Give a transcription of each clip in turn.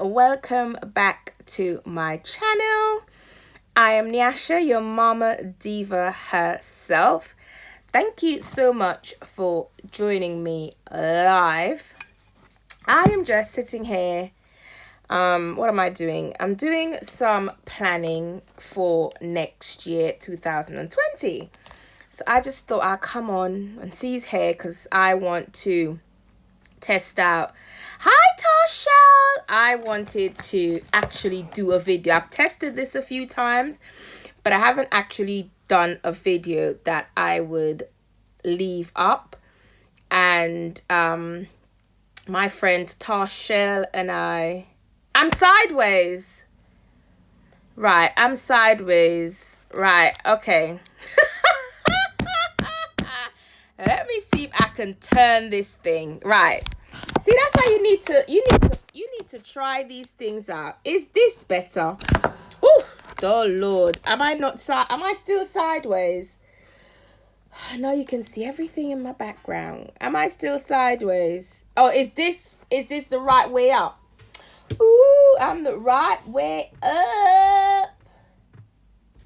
welcome back to my channel. I am Nyasha, your mama diva herself. Thank you so much for joining me live. I am just sitting here. What am I doing? I'm doing some planning for next year, 2020. So I just thought I'd come on and see his hair because I want to test out. Hi Tasha! I wanted to actually do a video. I've tested this a few times, but I haven't actually done a video that I would leave up. And my friend Tasha and I'm sideways. Right, I'm sideways. Right, okay. Let me see if I can turn this thing. Right. See, that's why you need to try these things out. Is this better? Oh Lord. Am I still sideways? No, you can see everything in my background. Am I still sideways? Oh, is this the right way up? Ooh, I'm the right way up.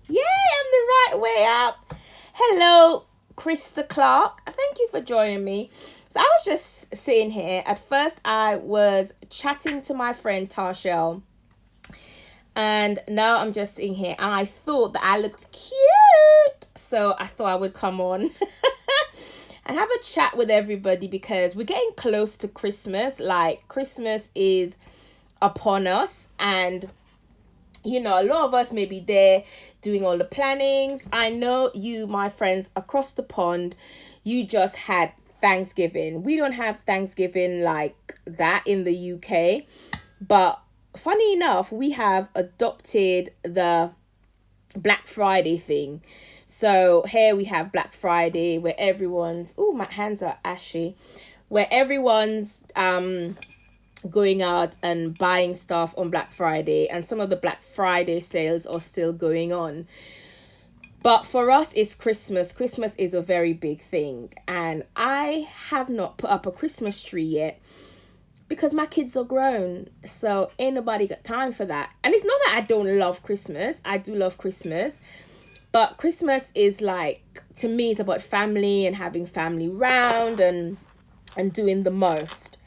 Yeah, I'm the right way up. Hello, Krista Clark. Thank you for joining me. So I was just sitting here. At first, I was chatting to my friend Tarshell. And now I'm just sitting here. And I thought that I looked cute. So I thought I would come on and have a chat with everybody because we're getting close to Christmas. Like, Christmas is upon us. And, you know, a lot of us may be there doing all the plannings. I know you, my friends, across the pond, you just had Thanksgiving. We don't have Thanksgiving like that in the UK, but funny enough, we have adopted the Black Friday thing. So here we have Black Friday where everyone's, oh, my hands are ashy, where everyone's going out and buying stuff on Black Friday, and some of the Black Friday sales are still going on. But for us, it's Christmas. Christmas is a very big thing. And I have not put up a Christmas tree yet because my kids are grown. So ain't nobody got time for that. And it's not that I don't love Christmas. I do love Christmas. But Christmas is like, to me, it's about family and having family round and doing the most.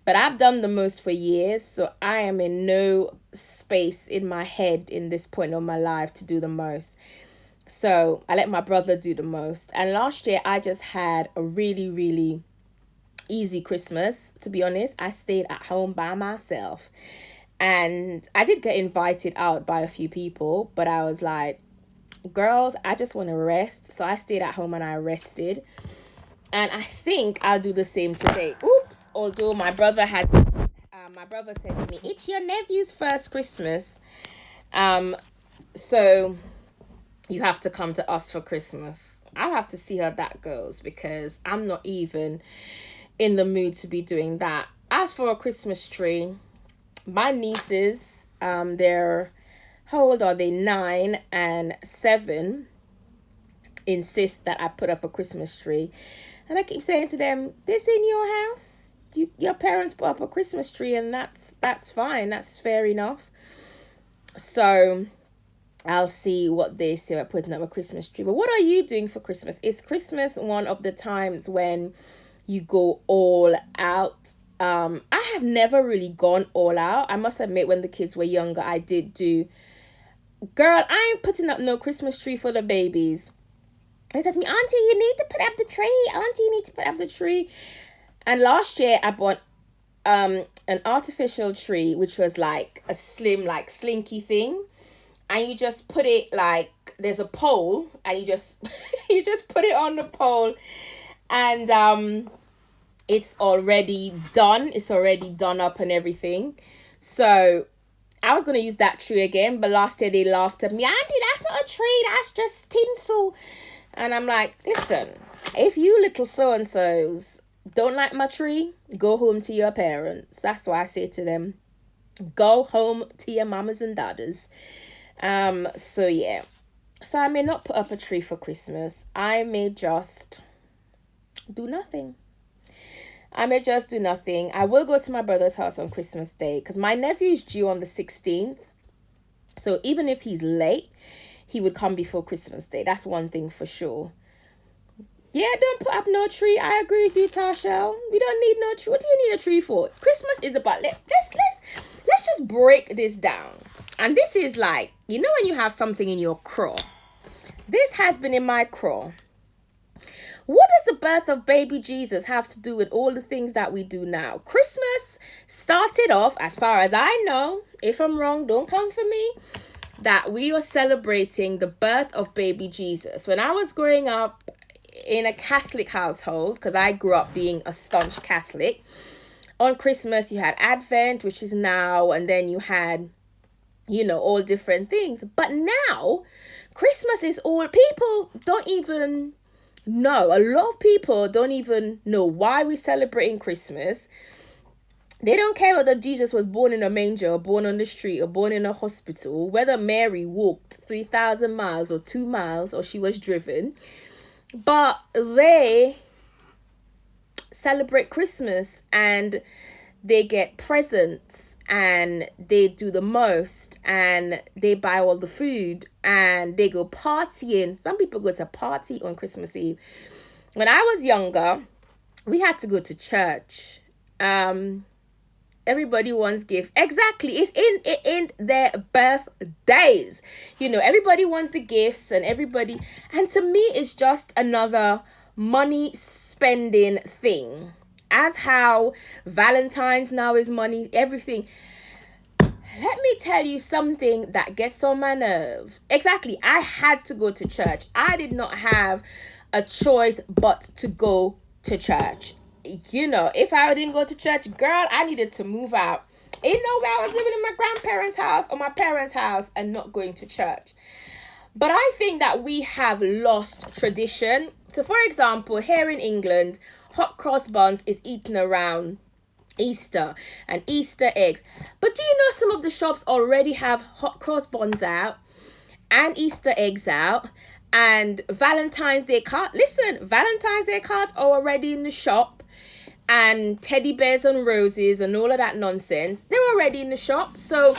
But I've done the most for years. So I am in no space in my head in this point of my life to do the most. So I let my brother do the most. And last year, I just had a really, really easy Christmas. To be honest, I stayed at home by myself. And I did get invited out by a few people. But I was like, girls, I just want to rest. So I stayed at home and I rested. And I think I'll do the same today. Oops. Although my brother said to me, it's your nephew's first Christmas. So you have to come to us for Christmas. I'll have to see how that goes because I'm not even in the mood to be doing that. As for a Christmas tree, my nieces, they're, how old are they? 9 and 7, insist that I put up a Christmas tree. And I keep saying to them, this in your house? Your parents put up a Christmas tree and that's fine. That's fair enough. So I'll see what they say about putting up a Christmas tree. But what are you doing for Christmas? Is Christmas one of the times when you go all out? I have never really gone all out. I must admit, when the kids were younger, I did do. Girl, I ain't putting up no Christmas tree for the babies. They said to me, Auntie, you need to put up the tree. Auntie, you need to put up the tree. And last year, I bought an artificial tree, which was like a slim, like slinky thing. And you just put it like, there's a pole and you just put it on the pole and it's already done. It's already done up and everything. So I was going to use that tree again, but last year they laughed at me. Auntie, that's not a tree, that's just tinsel. And I'm like, listen, if you little so-and-sos don't like my tree, go home to your parents. That's why I say to them, go home to your mamas and daughters. So yeah, so I may not put up a tree for Christmas. I may just do nothing. I may just do nothing. I will go to my brother's house on Christmas Day because my nephew is due on the 16th. So even if he's late, he would come before Christmas Day. That's one thing for sure. Yeah, don't put up no tree. I agree with you, Tashel. We don't need no tree. What do you need a tree for? Christmas is about, let's just break this down. And this is like, you know when you have something in your craw? This has been in my craw. What does the birth of baby Jesus have to do with all the things that we do now? Christmas started off, as far as I know, if I'm wrong, don't come for me, that we are celebrating the birth of baby Jesus. When I was growing up in a Catholic household, because I grew up being a staunch Catholic, on Christmas you had Advent, which is now, and then you had, you know, all different things. But now, Christmas is all, people don't even know. A lot of people don't even know why we're celebrating Christmas. They don't care whether Jesus was born in a manger or born on the street or born in a hospital, whether Mary walked 3,000 miles or 2 miles or she was driven. But they celebrate Christmas and they get presents and they do the most and they buy all the food and they go partying. Some people go to party on Christmas Eve. When I was younger, we had to go to church. Everybody wants gift. Exactly. It's in their birthdays. You know, everybody wants the gifts and everybody. And to me, it's just another money spending thing. As how Valentine's now is money, everything. Let me tell you something that gets on my nerves. Exactly. I had to go to church. I did not have a choice but to go to church. You know, if I didn't go to church, girl, I needed to move out. Ain't no way I was living in my grandparents' house or my parents' house and not going to church. But I think that we have lost tradition. So, for example, here in England, hot cross buns is eaten around Easter and Easter eggs. But do you know some of the shops already have hot cross buns out and Easter eggs out and Valentine's Day cards? Listen, Valentine's Day cards are already in the shop. And teddy bears and roses and all of that nonsense, they're already in the shop. So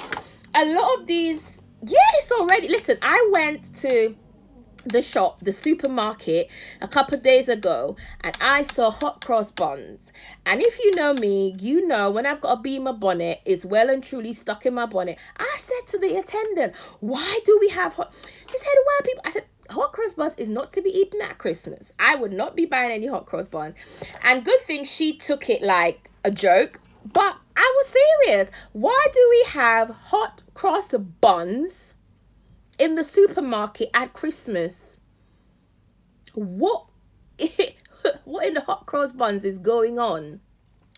a lot of these, yeah, it's already, listen, I went to the shop, the supermarket, a couple of days ago, and I saw hot cross buns. And if you know me, you know when I've got a beamer bonnet, it's well and truly stuck in my bonnet. I said to the attendant, why do we have hot? She said, why people? I said, hot cross buns is not to be eaten at Christmas. I would not be buying any hot cross buns. And good thing she took it like a joke, but I was serious. Why do we have hot cross buns in the supermarket at Christmas? What in the hot cross buns is going on?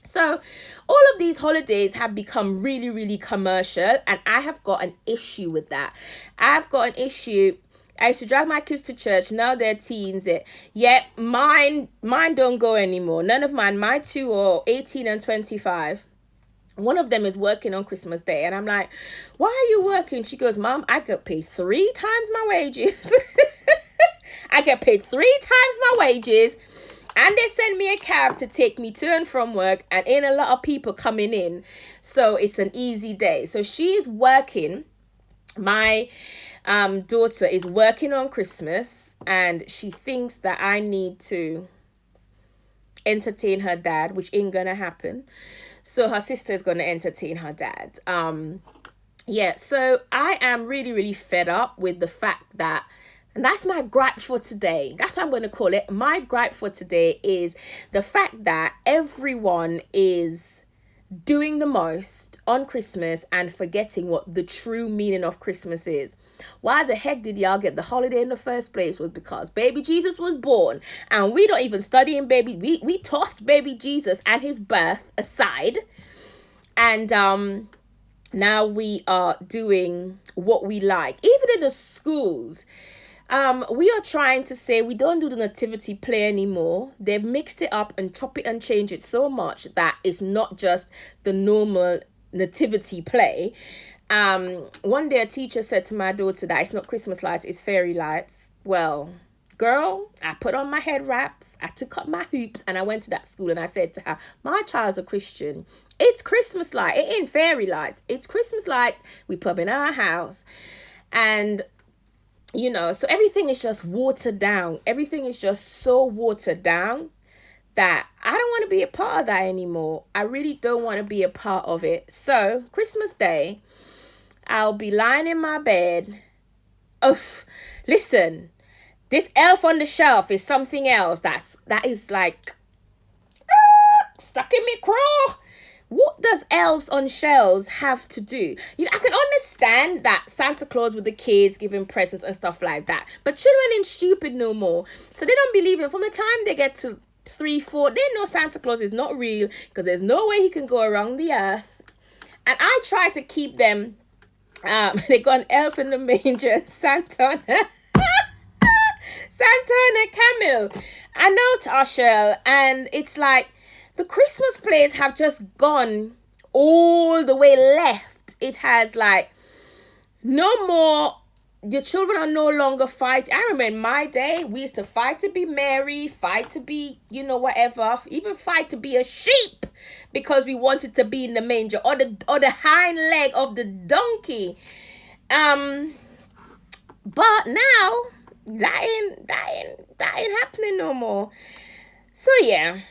So all of these holidays have become really, really commercial, and I have got an issue with that. I've got an issue. I used to drag my kids to church. Now they're teens. Mine don't go anymore. None of mine. My two are 18 and 25. One of them is working on Christmas Day. And I'm like, why are you working? She goes, Mom, I get paid 3 times my wages. I get paid 3 times my wages. And they send me a cab to take me to and from work. And ain't a lot of people coming in. So it's an easy day. So she's working. My daughter is working on Christmas. And she thinks that I need to entertain her dad, which ain't gonna happen. So her sister is going to entertain her dad. So I am really, really fed up with the fact that, and that's my gripe for today. That's what I'm going to call it. My gripe for today is the fact that everyone is doing the most on Christmas and forgetting what the true meaning of Christmas is. Why the heck did y'all get the holiday in the first place? Was because baby Jesus was born, and we don't even study in baby. We tossed baby Jesus and his birth aside, and now we are doing what we like. Even in the schools, we are trying to say we don't do the nativity play anymore. They've mixed it up and chop it and change it so much that it's not just the normal nativity play. One day a teacher said to my daughter that it's not Christmas lights, it's fairy lights. Well, Girl, I put on my head wraps, I took up my hoops, and I went to that school and I said to her, my child's a Christian. It's Christmas light. It ain't fairy lights. It's Christmas lights. We put in our house. And, you know, so everything is just watered down. Everything is just so watered down that I don't want to be a part of that anymore. I really don't want to be a part of it. So Christmas Day, I'll be lying in my bed. Oh, listen, this elf on the shelf is something else. That is like stuck in me craw. What does elves on shelves have to do? You know, I can understand that Santa Claus with the kids giving presents and stuff like that, but children ain't stupid no more, so they don't believe it. From the time they get to 3, 4, they know Santa Claus is not real because there's no way he can go around the earth. And I try to keep them. They got an elf in the manger, Santa on a camel. I know, Tasha, and it's like the Christmas plays have just gone all the way left. It has like no more. The children are no longer fighting. I remember in my day, we used to fight to be Mary, fight to be, you know, whatever, even fight to be a sheep because we wanted to be in the manger or the hind leg of the donkey. But now that ain't happening no more. So yeah,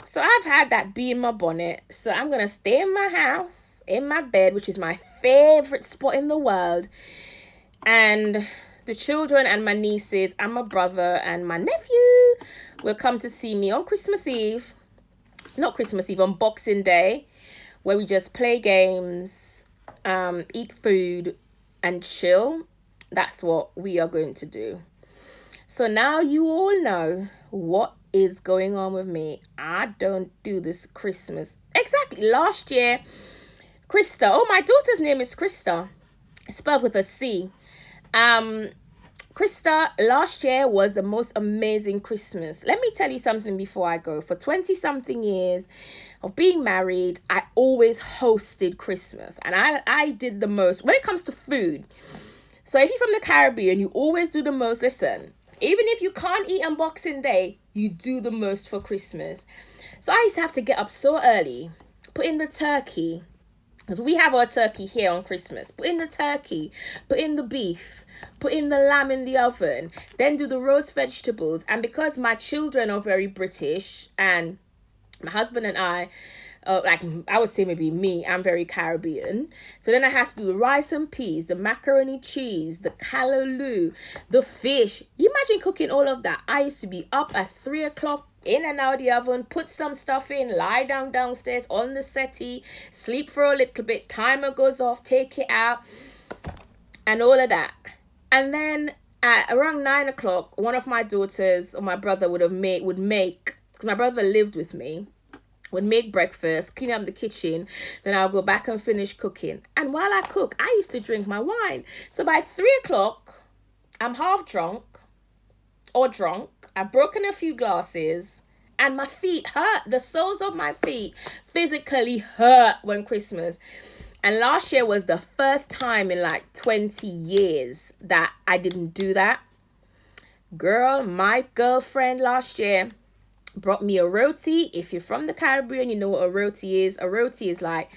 so I've had that bee in my bonnet. So I'm gonna stay in my house, in my bed, which is my favorite spot in the world. And the children and my nieces and my brother and my nephew will come to see me on Christmas Eve. Not Christmas Eve, on Boxing Day, where we just play games, eat food, and chill. That's what we are going to do. So now you all know what is going on with me. I don't do this Christmas. Exactly. Last year, Krista. Oh, my daughter's name is Krista. Spelled with a C. Krista, last year was the most amazing Christmas. Let me tell you something before I go. For 20-something years of being married, I always hosted Christmas. And I did the most when it comes to food. So if you're from the Caribbean, you always do the most. Listen, even if you can't eat on Boxing Day, you do the most for Christmas. So I used to have to get up so early, put in the turkey, because we have our turkey here on Christmas. Put in the turkey, put in the beef, put in the lamb in the oven, then do the roast vegetables. And because my children are very British and my husband and I, like I would say maybe me, I'm very Caribbean. So then I had to do the rice and peas, the macaroni cheese, the callaloo, the fish. You imagine cooking all of that. I used to be up at 3 o'clock, in and out of the oven, put some stuff in, lie down downstairs on the settee, sleep for a little bit, timer goes off, take it out, and all of that. And then at around 9 o'clock, one of my daughters or my brother would make, because my brother lived with me, would make breakfast, clean up the kitchen, then I'll go back and finish cooking. And while I cook, I used to drink my wine. So by 3 o'clock, I'm half drunk or drunk. I've broken a few glasses and my feet hurt. The soles of my feet physically hurt when Christmas. And last year was the first time in like 20 years that I didn't do that. Girl, my girlfriend last year brought me a roti. If you're from the Caribbean, you know what a roti is. A roti is like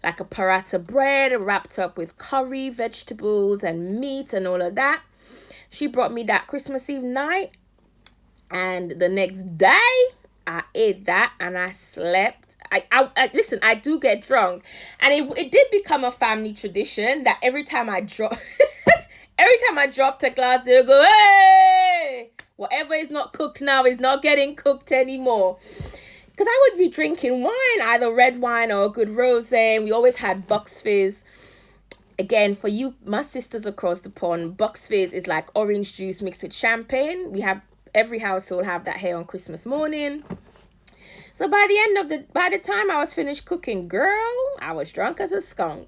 a paratha bread wrapped up with curry, vegetables, and meat and all of that. She brought me that Christmas Eve night. And the next day, I ate that and I slept. I listen, I do get drunk. And it did become a family tradition that every time I dropped a glass, they'll go, hey! Whatever is not cooked now is not getting cooked anymore. Because I would be drinking wine, either red wine or a good rosé. We always had Bucks Fizz. Again, for you, my sisters across the pond, Bucks Fizz is like orange juice mixed with champagne. We have every household have that here on Christmas morning. So by the time I was finished cooking, girl, I was drunk as a skunk.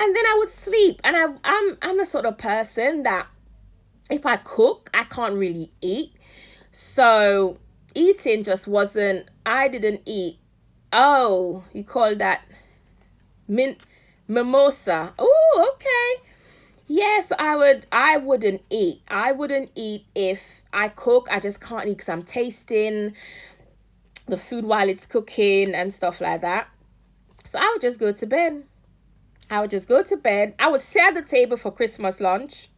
And then I would sleep. And I'm the sort of person that if I cook, I can't really eat. So eating just wasn't, I didn't eat. Oh, you call that mimosa. Oh, okay. Yes, I wouldn't eat. I wouldn't eat if I cook. I just can't eat because I'm tasting the food while it's cooking and stuff like that. So I would just go to bed. I would just go to bed. I would sit at the table for Christmas lunch,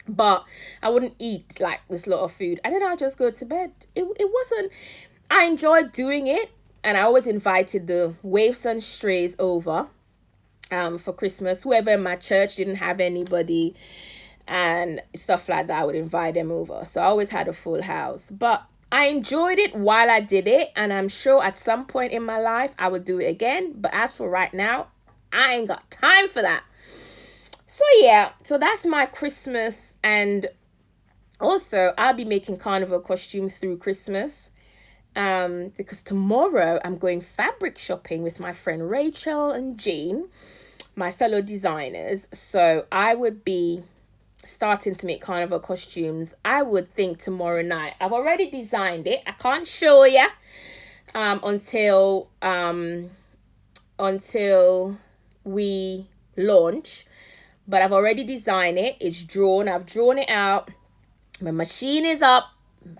but I wouldn't eat like this lot of food. And then I'll just go to bed. It wasn't, I enjoyed doing it. And I always invited the waifs and strays over for Christmas. Whoever in my church didn't have anybody and stuff like that, I would invite them over. So I always had a full house. But I enjoyed it while I did it. And I'm sure at some point in my life, I would do it again. But as for right now, I ain't got time for that. So yeah, so that's my Christmas. And also I'll be making carnival costume through Christmas. Because tomorrow I'm going fabric shopping with my friend Rachel and Jean, my fellow designers. So I would be starting to make carnival costumes, I would think, tomorrow night. I've already designed it. I can't show you until we launch, but I've already designed it. It's drawn. I've drawn it out. My machine is up.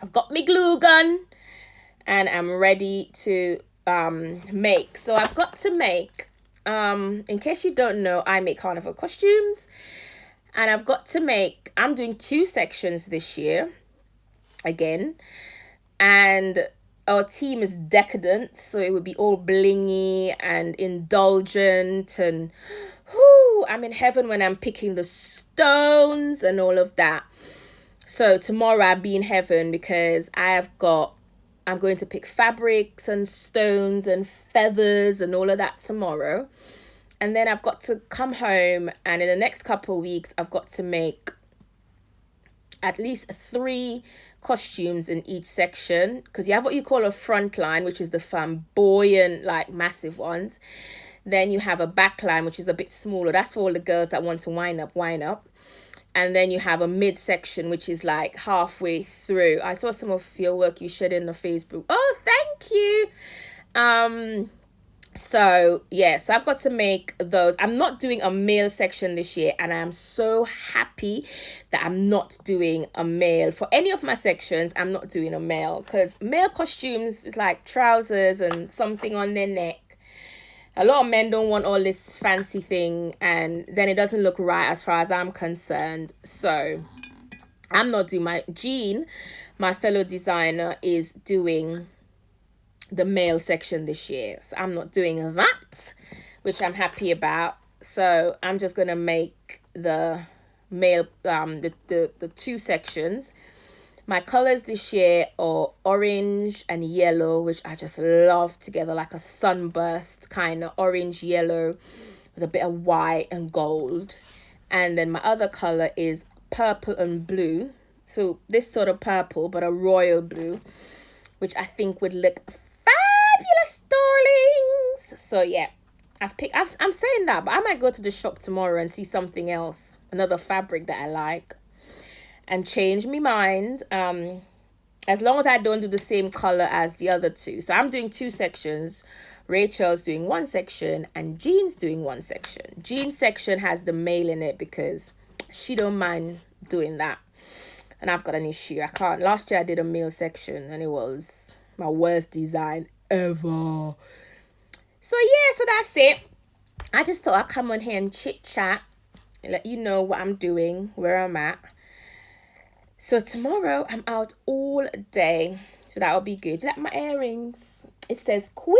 I've got my glue gun and I'm ready to make. So I've got to make, in case you don't know, I make carnival costumes. And I've got to make, I'm doing 2 sections this year, again. And our theme is decadent, so it would be all blingy and indulgent. And whoo, I'm in heaven when I'm picking the stones and all of that. So tomorrow I'll be in heaven because I'm going to pick fabrics and stones and feathers and all of that tomorrow. And then I've got to come home, and in the next couple of weeks, I've got to make at least 3 costumes in each section. Because you have what you call a front line, which is the flamboyant, like massive ones. Then you have a back line, which is a bit smaller. That's for all the girls that want to wind up. And then you have a mid-section, which is like halfway through. I saw some of your work you shared in the Facebook. Oh, thank you. So yes, I've got to make those. I'm not doing a male section this year, and I'm so happy that I'm not doing a male for any of my sections. I'm not doing a male because male costumes is like trousers and something on their neck. A lot of men don't want all this fancy thing, and then it doesn't look right as far as I'm concerned. So I'm not doing my Jean, my fellow designer, is doing the male section this year. So I'm not doing that, which I'm happy about. So I'm just gonna make the male the 2 sections. My colors this year are orange and yellow, which I just love together, like a sunburst kind of orange yellow with a bit of white and gold. And then my other color is purple and blue. So this sort of purple, but a royal blue, which I think would look fabulous, darlings. So yeah, I'm saying that, but I might go to the shop tomorrow and see something else, another fabric that I like, and change my mind. As long as I don't do the same color as the other 2. So I'm doing 2 sections. Rachel's doing 1 section and Jean's doing 1 section. Jean's section has the male in it because she don't mind doing that. And I've got an issue. I can't. Last year I did a male section and it was my worst design ever. So yeah, so that's it. I just thought I'd come on here and chit chat and let you know what I'm doing, where I'm at. So tomorrow I'm out all day, so that'll be good. Like my earrings, it says queen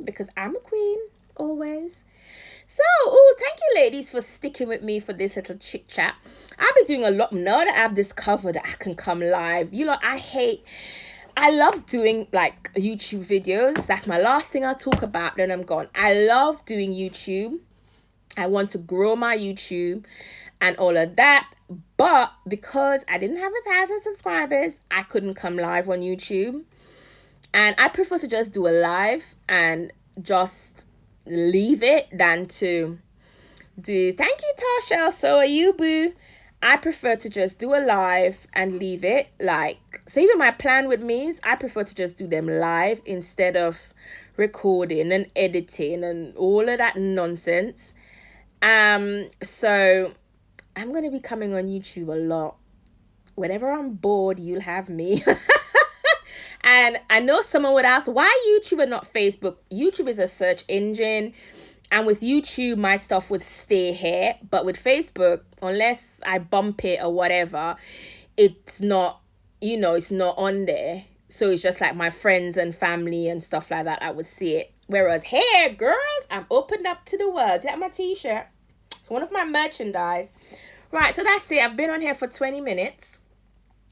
because I'm a queen always. So thank you ladies for sticking with me for this little chit chat. I'll be doing a lot now that I've discovered that I can come live. You know, I love doing like YouTube videos. That's my last thing I'll talk about, then I'm gone. I love doing YouTube. I want to grow my YouTube and all of that. But because I didn't have 1,000 subscribers, I couldn't come live on YouTube. And I prefer to just do a live and just leave it than to do, thank you Tasha, so are you boo. I prefer to just do a live and leave it. Like, so even my plan with me is I prefer to just do them live instead of recording and editing and all of that nonsense. So I'm going to be coming on YouTube a lot. Whenever I'm bored, you'll have me. And I know someone would ask, why YouTube and not Facebook? YouTube is a search engine. And with YouTube, my stuff would stay here. But with Facebook, unless I bump it or whatever, it's not, it's not on there. So it's just like my friends and family and stuff like that, I would see it. Whereas here, girls, I'm opened up to the world. Get my t-shirt. It's one of my merchandise. Right, so that's it. I've been on here for 20 minutes.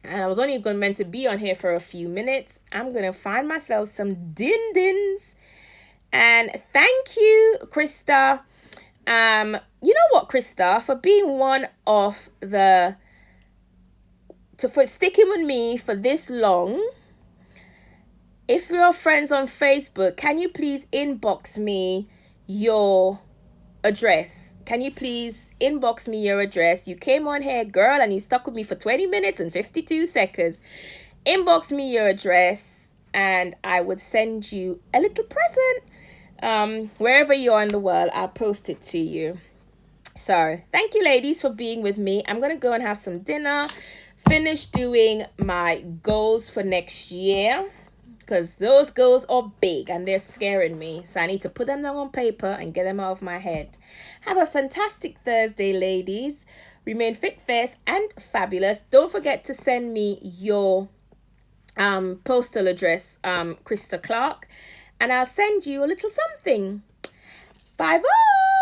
And I was only meant to be on here for a few minutes. I'm going to find myself some din-dins. And thank you, Krista. You know what, Krista? For being one of for sticking with me for this long. If you're friends on Facebook, can you please inbox me your address? Can you please inbox me your address? You came on here, girl, and you stuck with me for 20 minutes and 52 seconds. Inbox me your address and I would send you a little present. Wherever you are in the world, I'll post it to you. So thank you, ladies, for being with me. I'm going to go and have some dinner, finish doing my goals for next year. Because those goals are big and they're scaring me. So I need to put them down on paper and get them out of my head. Have a fantastic Thursday, ladies. Remain fit, fierce, and fabulous. Don't forget to send me your postal address, Krista Clark. And I'll send you a little something. Bye-bye.